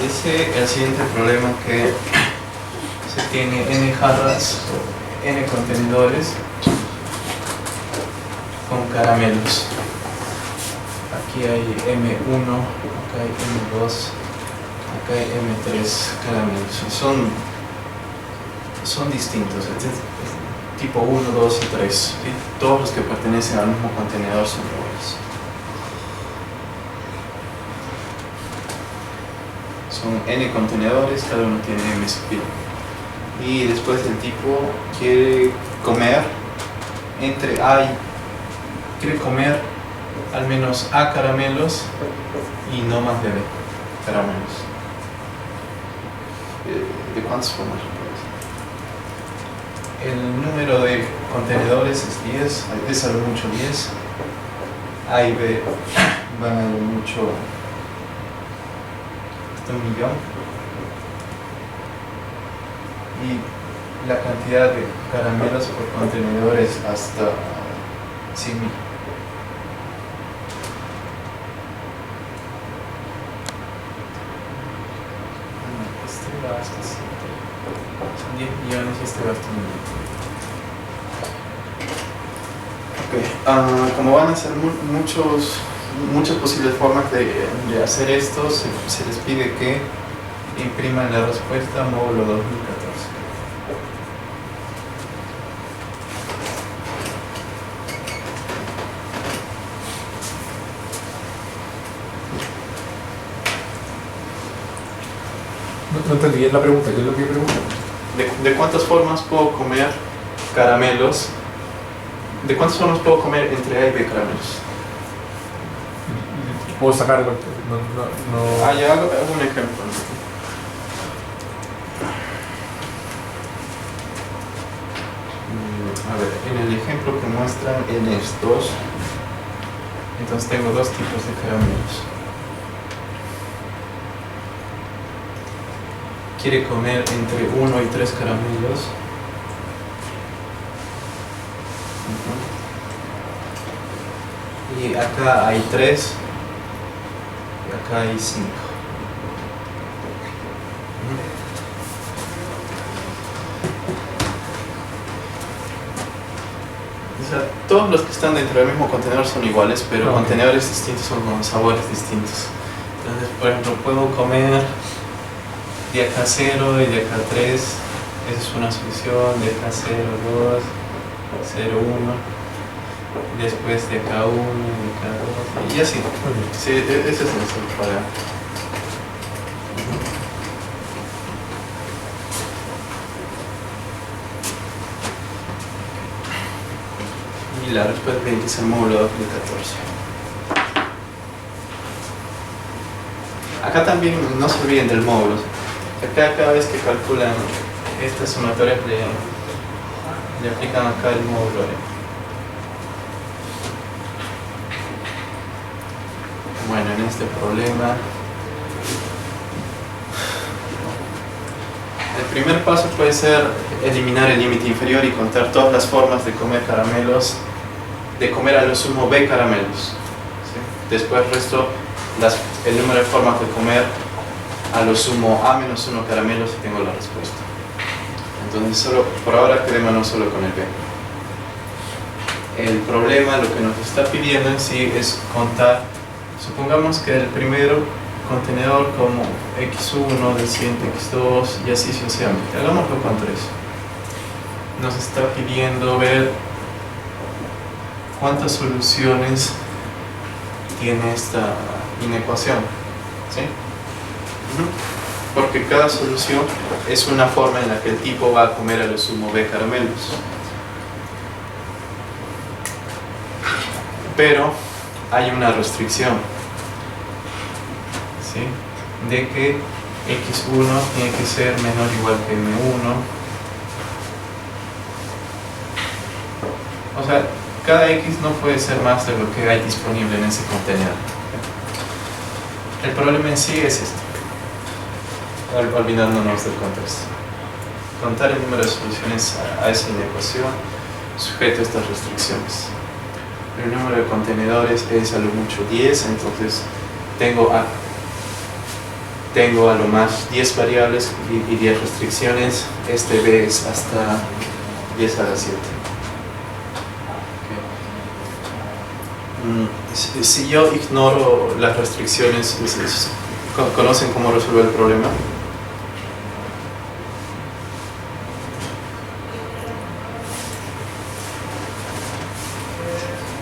dice el siguiente problema que se tiene n jarras o n contenedores con caramelos. Aquí hay M1, acá hay M2, acá hay M3 caramelos. Son distintos, este es tipo 1, 2 y 3. ¿Sí? Todos los que pertenecen al mismo contenedor son iguales. Son n contenedores, cada uno tiene m sub. Y después el tipo quiere comer quiere comer al menos A caramelos y no más de B caramelos. ¿De cuántas formas? El número de contenedores es 10, es a lo mucho 10. A y B van a lo mucho hasta 1 millón. Y la cantidad de caramelos por contenedor es hasta 100.000. Este va hasta 100. Son 10 millones y este va hasta 1 millón. Ok, como van a ser muchas posibles formas de hacer esto, se les pide que impriman la respuesta módulo 2014. No entendí bien la pregunta, ¿qué es lo que pregunta? ¿De cuántas formas puedo comer caramelos? ¿De cuántas formas puedo comer entre A y B caramelos? ¿Puedo sacarlo? Ya hago un ejemplo. A ver, en el ejemplo que muestran en estos, entonces tengo dos tipos de caramelos. Quiere comer entre 1 y 3 caramelos. Y acá hay 3 y acá hay 5. O sea, todos los que están dentro del mismo contenedor son iguales, pero contenedores distintos son con sabores distintos. Entonces, por ejemplo, puedo comer de acá 0 y de acá 3, esa es una solución, de acá 0, 2, 0, 1. Después de acá 1 y de acá 2 y así. Sí, ese es el para. Y la respuesta tiene que ser módulo 2014. Acá también no se olviden del módulo. Acá cada vez que calculan estas sumatorias le aplican acá el módulo. Bueno, en este problema el primer paso puede ser eliminar el límite inferior y contar todas las formas de comer caramelos, de comer a lo sumo B caramelos. ¿Sí? Después resto el número de formas de comer a lo sumo A menos 1 caramelos y tengo la respuesta. Entonces por ahora quedémonos solo con el B. El problema, lo que nos está pidiendo en sí es contar. Supongamos que el primero contenedor como x1, del siguiente x2 y así sucesivamente. Hagámoslo con 3. Nos está pidiendo ver cuántas soluciones tiene esta inecuación. ¿Sí? Porque cada solución es una forma en la que el tipo va a comer a lo sumo B caramelos. Pero hay una restricción, ¿sí? De que x1 tiene que ser menor o igual que m1. O sea, cada x no puede ser más de lo que hay disponible en ese contenedor. El problema en sí es esto, olvidándonos del contexto. Contar el número de soluciones a esa inecuación sujeto a estas restricciones. El número de contenedores es a lo mucho 10, entonces tengo A. tengo a lo más 10 variables y 10 restricciones, este b es hasta 10 a la 7. Si yo ignoro las restricciones, ¿conocen cómo resolver el problema?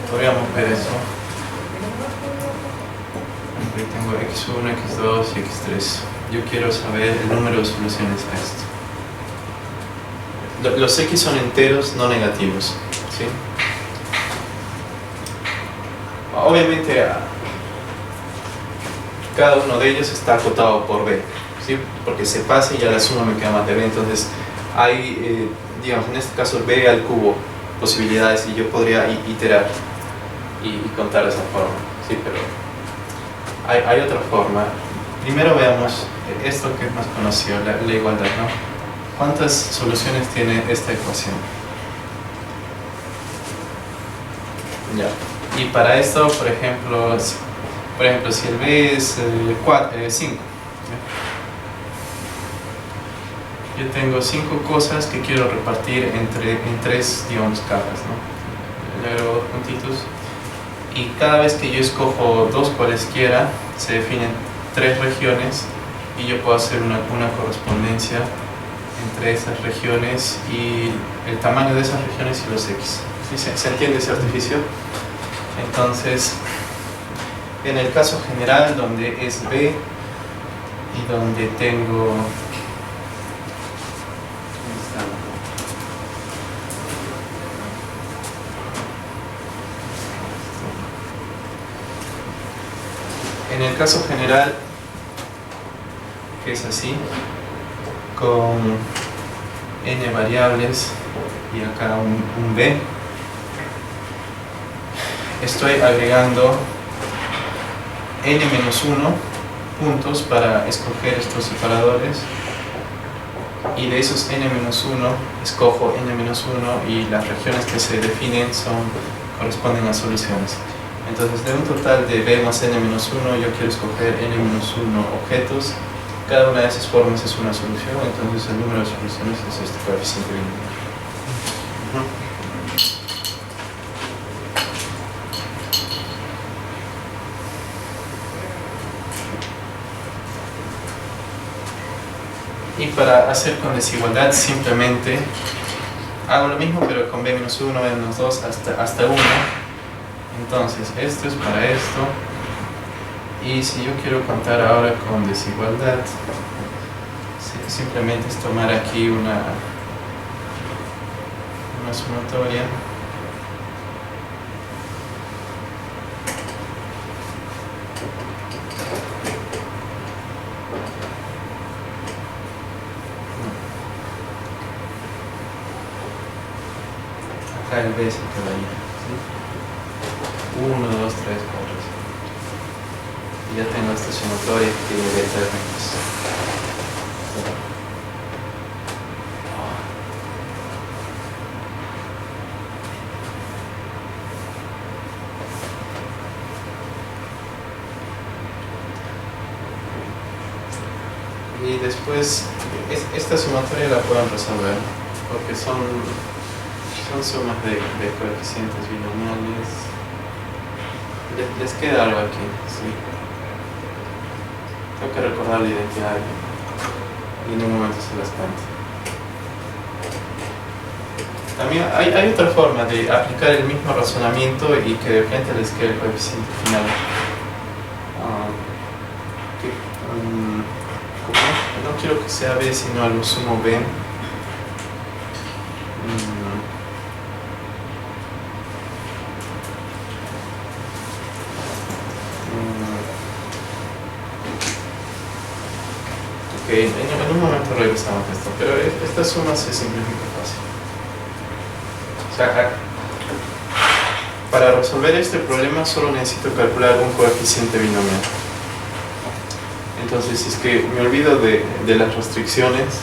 Podríamos ver eso. Aquí tengo x1, x2 y x3. Yo quiero saber el número de soluciones a esto. Los x son enteros no negativos, ¿sí? Obviamente cada uno de ellos está acotado por b, ¿sí? Porque se pasa y ya la suma me queda más de b. Entonces hay, digamos, en este caso b al cubo posibilidades y yo podría iterar y contar de esa forma, ¿sí? Pero hay otra forma. Primero veamos esto que es más conocido, la igualdad, ¿no? ¿Cuántas soluciones tiene esta ecuación? Ya. Y para esto, por ejemplo, si el b es 5, yo tengo 5 cosas que quiero repartir en 3, digamos, cajas, ¿no? Le agrego 2 puntitos y cada vez que yo escojo 2 cualesquiera se definen 3 regiones y yo puedo hacer una correspondencia entre esas regiones y el tamaño de esas regiones y los x. ¿Sí? ¿Se entiende ese artificio? Entonces, en el caso general donde es b y donde tengo en el caso general, que es así, con n variables y acá un b, estoy agregando n-1 puntos para escoger estos separadores y de esos n-1 escojo n-1 y las regiones que se definen corresponden a soluciones. Entonces, de un total de b más n-1, yo quiero escoger n-1 objetos. Cada una de esas formas es una solución, entonces el número de soluciones es este coeficiente binomial. Y para hacer con desigualdad simplemente hago lo mismo pero con b-1, b-2 hasta 1. Entonces esto es para esto y si yo quiero contar ahora con desigualdad simplemente es tomar aquí una sumatoria acá el b es el que varía, ¿sí? 1, 2, 3, 4 y ya tengo esta sumatoria que tiene beta de menos. Y después esta sumatoria la pueden resolver porque son sumas de coeficientes binomiales. Les queda algo aquí, ¿sí? Tengo que recordar la identidad y en un momento se las cuento. También hay otra forma de aplicar el mismo razonamiento y que de repente les quede el coeficiente final. No quiero que sea b, sino a lo sumo b. Ok, en un momento revisamos esto, pero esta suma se simplifica fácil. O sea, para resolver este problema solo necesito calcular un coeficiente binomial. Entonces, si es que me olvido de las restricciones,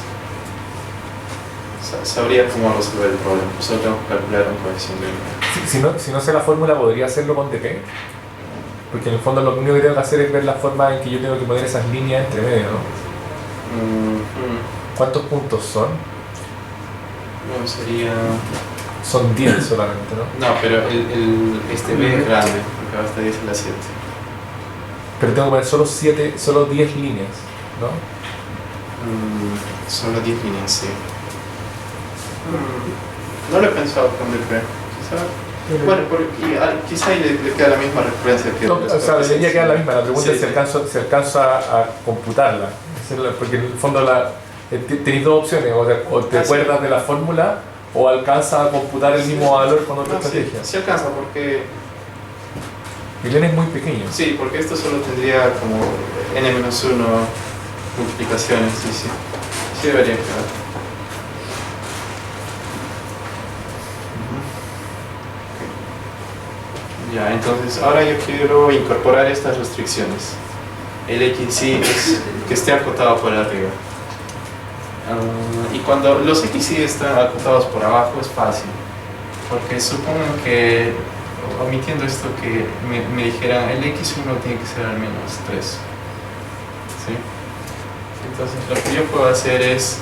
sabría cómo resolver el problema. Solo tengo que calcular un coeficiente binomial. Si no sé la fórmula, ¿podría hacerlo con dp? Porque en el fondo lo único que tengo que hacer es ver la forma en que yo tengo que poner esas líneas entre medio, ¿no? ¿Cuántos puntos son? No, sería... Son 10 solamente, ¿no? No, pero este B es grande, porque va hasta 10 a la 7. Pero tengo que poner solo 10 líneas, ¿no? Solo 10 líneas, sí. No lo he pensado con el B. Quizá, bueno, quizá ahí le queda la misma recurrencia que... No, o sea, debería quedar la misma. La pregunta Sí, es si alcanza a computarla. Porque en el fondo tenéis dos opciones, o te acuerdas de la fórmula o alcanza a computar el mismo valor con otra estrategia. Sí alcanza, porque... El n es muy pequeño. Sí, porque esto solo tendría como n-1 multiplicaciones, sí debería quedar. Ya, entonces ahora yo quiero incorporar estas restricciones. El XY es que esté acotado por arriba. Y cuando los XY están acotados por abajo es fácil, porque supongan que, omitiendo esto, que me dijeran el X1 tiene que ser al menos 3. ¿Sí? Entonces lo que yo puedo hacer es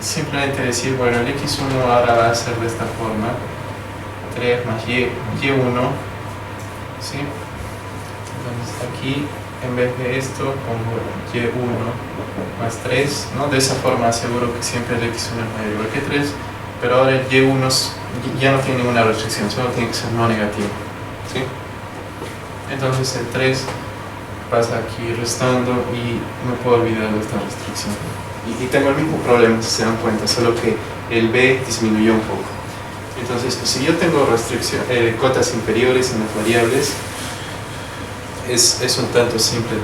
simplemente decir, bueno, el X1 ahora va a ser de esta forma, 3 más Y1, ¿sí? Entonces aquí, en vez de esto, pongo Y1 más 3, ¿no? De esa forma aseguro que siempre el X1 es mayor o igual que 3, pero ahora el Y1 ya no tiene ninguna restricción, solo tiene que ser no negativo, ¿sí? Entonces el 3 pasa aquí restando y me puedo olvidar de esta restricción. Y tengo el mismo problema, si se dan cuenta, solo que el B disminuyó un poco. Entonces, si yo tengo cotas inferiores en las variables, es un tanto simple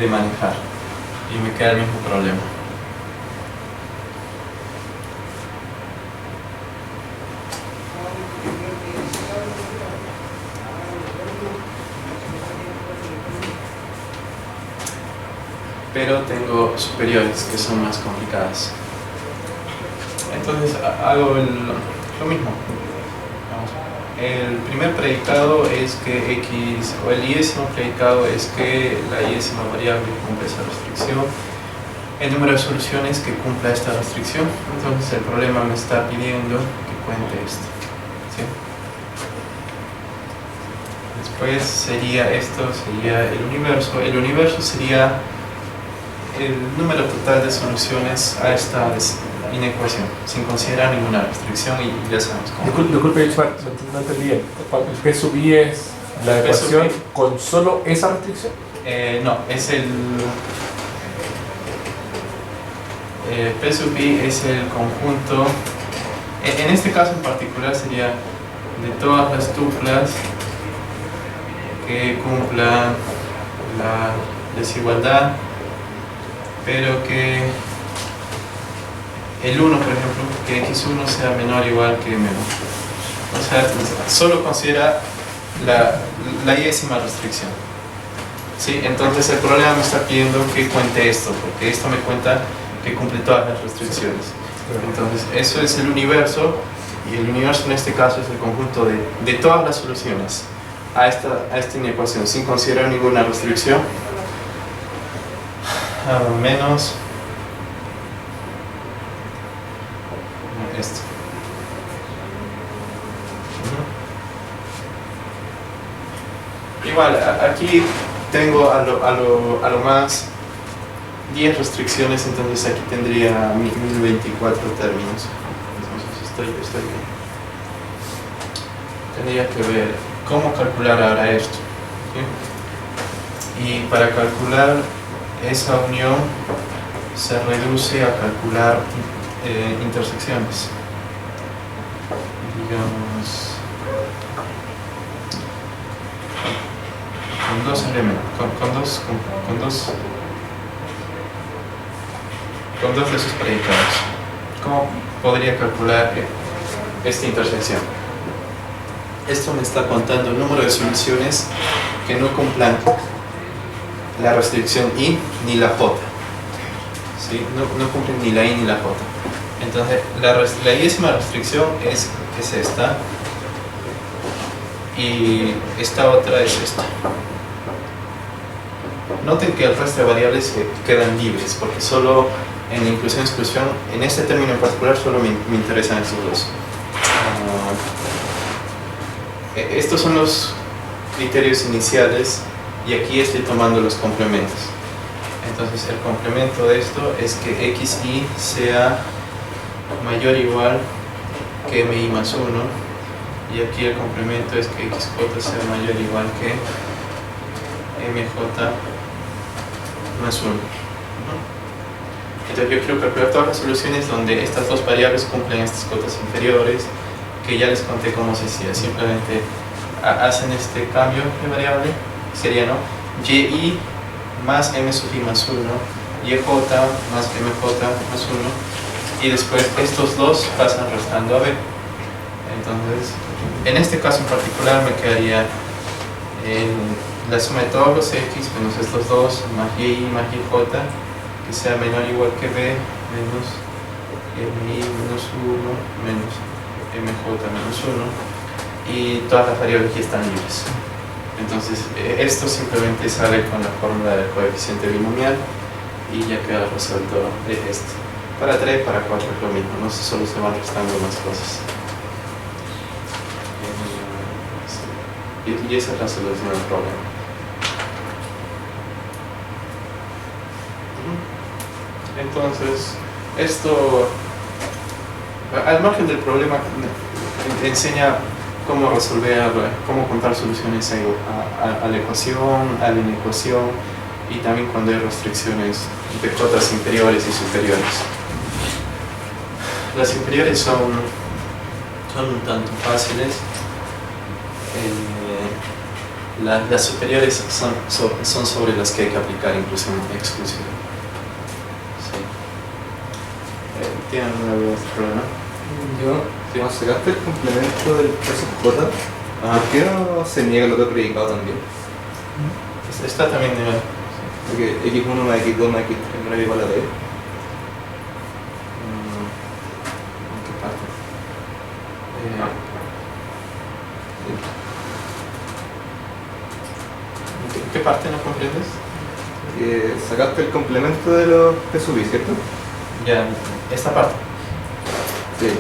de manejar y me queda el mismo problema. Pero tengo superiores que son más complicadas. Entonces hago lo mismo. Vamos. El primer predicado es que X, o el iésimo predicado es que la iésima variable cumple esa restricción. El número de soluciones que cumpla esta restricción. Entonces el problema me está pidiendo que cuente esto. ¿Sí? Después sería el universo. El universo sería el número total de soluciones a esta inecuación, sin considerar ninguna restricción, y ya sabemos cómo. Disculpe, no entendí bien. ¿El P sub I es la ecuación con solo esa restricción? No, es P sub I es el conjunto, en este caso en particular sería de todas las tuplas que cumplan la desigualdad, pero que el 1, por ejemplo, que X1 sea menor o igual que M1. O sea, solo considera la iésima restricción. ¿Sí? Entonces el problema me está pidiendo que cuente esto, porque esto me cuenta que cumple todas las restricciones. Entonces eso es el universo, y el universo en este caso es el conjunto de todas las soluciones a esta inecuación, sin considerar ninguna restricción, menos esto. Igual, aquí tengo a lo más 10 restricciones, entonces aquí tendría 1024 términos. Entonces estoy bien. Tendría que ver cómo calcular ahora esto. ¿Sí? Y para calcular esa unión se reduce a calcular intersecciones. Digamos, con dos elementos, con dos de sus predicados. ¿Cómo podría calcular esta intersección? Esto me está contando el número de soluciones que no cumplan la restricción I ni la J. ¿Sí? No cumplen ni la I ni la J. Entonces la iésima restricción es esta, y esta otra es esta. Noten que el resto de variables quedan libres, porque solo en la inclusión-exclusión, en este término en particular, solo me interesan estos dos. Estos son los criterios iniciales y aquí estoy tomando los complementos. Entonces el complemento de esto es que xi sea mayor o igual que mi más 1, y aquí el complemento es que xj sea mayor o igual que mj más 1. Entonces yo quiero calcular todas las soluciones donde estas dos variables cumplen estas cotas inferiores, que ya les conté cómo se hacía. Simplemente hacen este cambio de variable, sería, ¿no?, yi más m sub i más 1, yj más mj más 1, y después estos dos pasan restando a b. Entonces, en este caso en particular me quedaría la suma de todos los x menos estos dos más y más yj, que sea menor o igual que b, menos mi menos 1 menos mj menos 1, y todas las variables aquí están libres. Entonces esto simplemente sale con la fórmula del coeficiente binomial y ya queda resuelto esto. Para 3 y para 4 es lo mismo, no solo se van restando más cosas. Y esa es la solución del problema. Entonces, esto, al margen del problema, enseña cómo resolver, cómo contar soluciones a la ecuación, a la inecuación, y también cuando hay restricciones de cotas inferiores y superiores. Las inferiores son un tanto fáciles. Las superiores son sobre las que hay que aplicar inclusión exclusiva. Sí. ¿Tienen alguna duda de este problema? Cuando sacaste el complemento del caso J, ¿por qué no se niega el otro predicado también? Está también negado. Porque x1 más x2 más x3 menor o igual a b. ¿En qué parte? ¿En qué parte no comprendes? Sacaste el complemento de los que subí, ¿cierto? Ya, esta parte. Sí,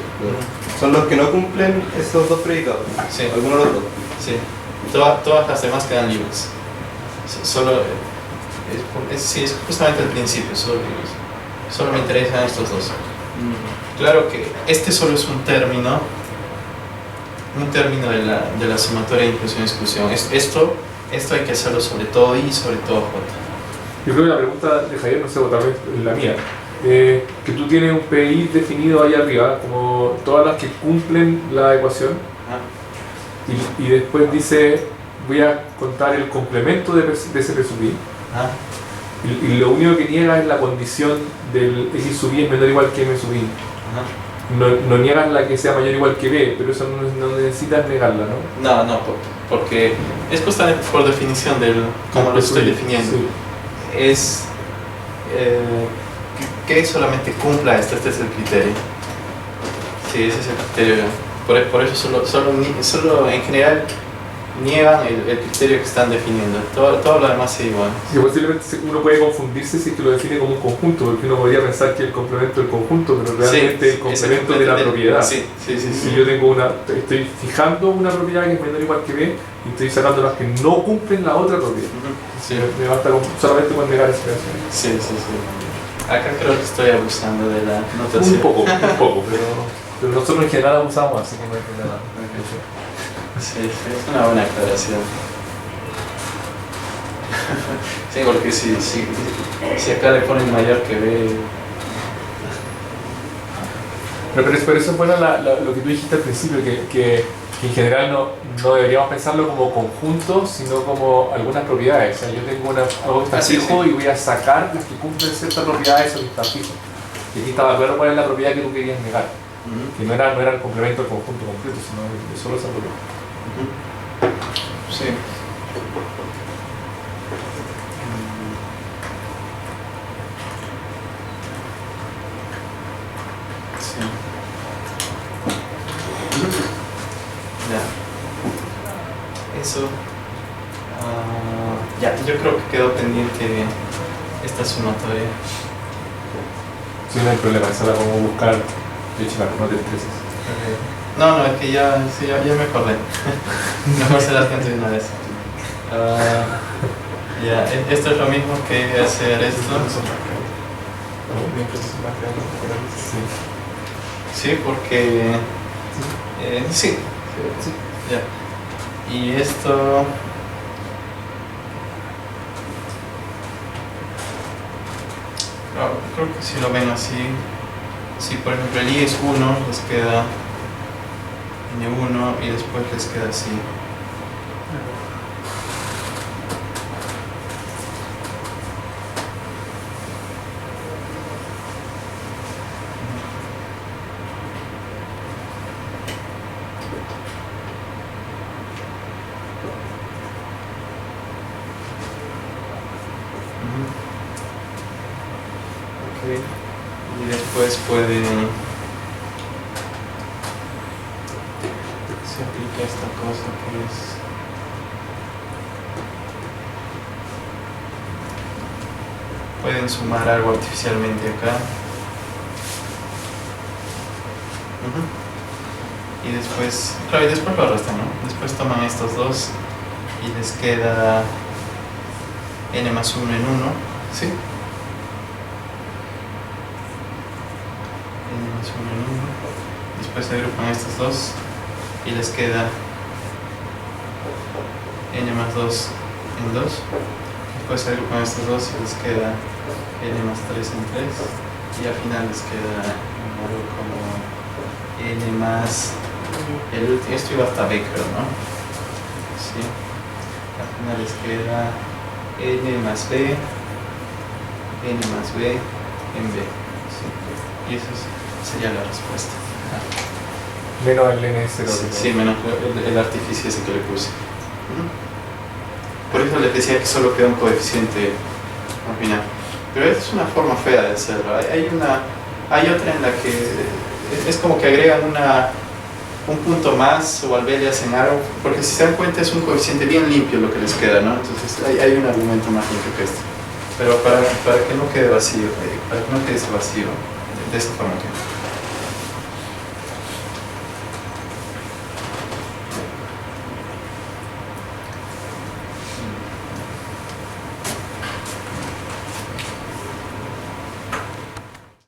son los que no cumplen esos dos predicados. Sí. Algunos de los dos. Sí. Todas las demás quedan libres. Solo sí, es justamente el principio. Solo me interesan estos dos. Claro que este solo es un término de la sumatoria de inclusión-exclusión. Esto hay que hacerlo sobre todo I y sobre todo J. Yo creo que la pregunta de Javier, no sé, o tal vez la mía, que tú tienes un PI definido ahí arriba, como todas las que cumplen la ecuación, y después dice, voy a contar el complemento de ese P sub I, y lo único que niega es la condición del X sub I es menor o igual que M sub I. No niegas la que sea mayor o igual que B, pero eso no necesitas negarla, ¿no? No, porque es justamente por definición del cómo lo estoy definiendo. Sí. Es que solamente cumpla esto, este es el criterio. Sí, ese es el criterio. Por eso solo en general niegan el criterio que están definiendo. Todo lo demás es igual. Sí, posiblemente uno puede confundirse si es que lo define como un conjunto, porque uno podría pensar que el complemento del conjunto, pero realmente el complemento de la propiedad. Sí. Si yo tengo estoy fijando una propiedad que es menor o igual que B y estoy sacando las que no cumplen la otra propiedad. Sí. Me basta solamente con negar esa creación. Sí. Acá creo que estoy abusando de la notación. Un poco, pero nosotros en general abusamos, así que no hay problema. Sí, es una buena aclaración. Sí, porque si acá le ponen mayor que B... Pero por eso es bueno lo que tú dijiste al principio, que en general no deberíamos pensarlo como conjunto, sino como algunas propiedades. O sea, yo tengo algo que está fijo y voy a sacar las que cumplen ciertas propiedades o que están fijos. Y aquí estaba claro cuál es la propiedad que tú querías negar. Que no era el complemento del conjunto completo, sino de solo esa propiedad. Sí. eso. Ya, yo creo que quedó pendiente esta sumatoria. Sí, no hay problema, esa la podemos buscar. De hecho, no te estreses. No, es que ya me acordé. Mejor se las cuento de una vez. Ya, esto es lo mismo que hacer esto. Sí, porque... sí. Ya. Y esto... creo que si lo ven así, si por ejemplo el I es 1, les queda N1 y después les queda así. Y después pueden, se aplica esta cosa que es pueden sumar algo artificialmente acá. Y después, claro, y después lo restan, ¿no? Después toman estos dos y les queda n más 1 en 1, ¿sí? N más 1 en 1. Después se agrupan estos dos y les queda n más 2 en 2. Después se agrupan estos dos y les queda n más 3 en 3. Y al final les queda algo como n más... el último, esto iba hasta b, creo, ¿no? Sí. Al final les queda n más b, n más b en b. Sí. Y eso sería la respuesta. Menos el n0. Sí, menos el artificio ese que le puse. Por eso les decía que solo queda un coeficiente al final. Pero es una forma fea de hacerlo. Hay otra en la que es como que agregan un punto más o al b le hacen algo, porque si se dan cuenta es un coeficiente bien limpio lo que les queda, ¿no? Entonces hay un argumento más limpio que este. Pero para que no quede vacío, para que no quede ese vacío, de esa forma que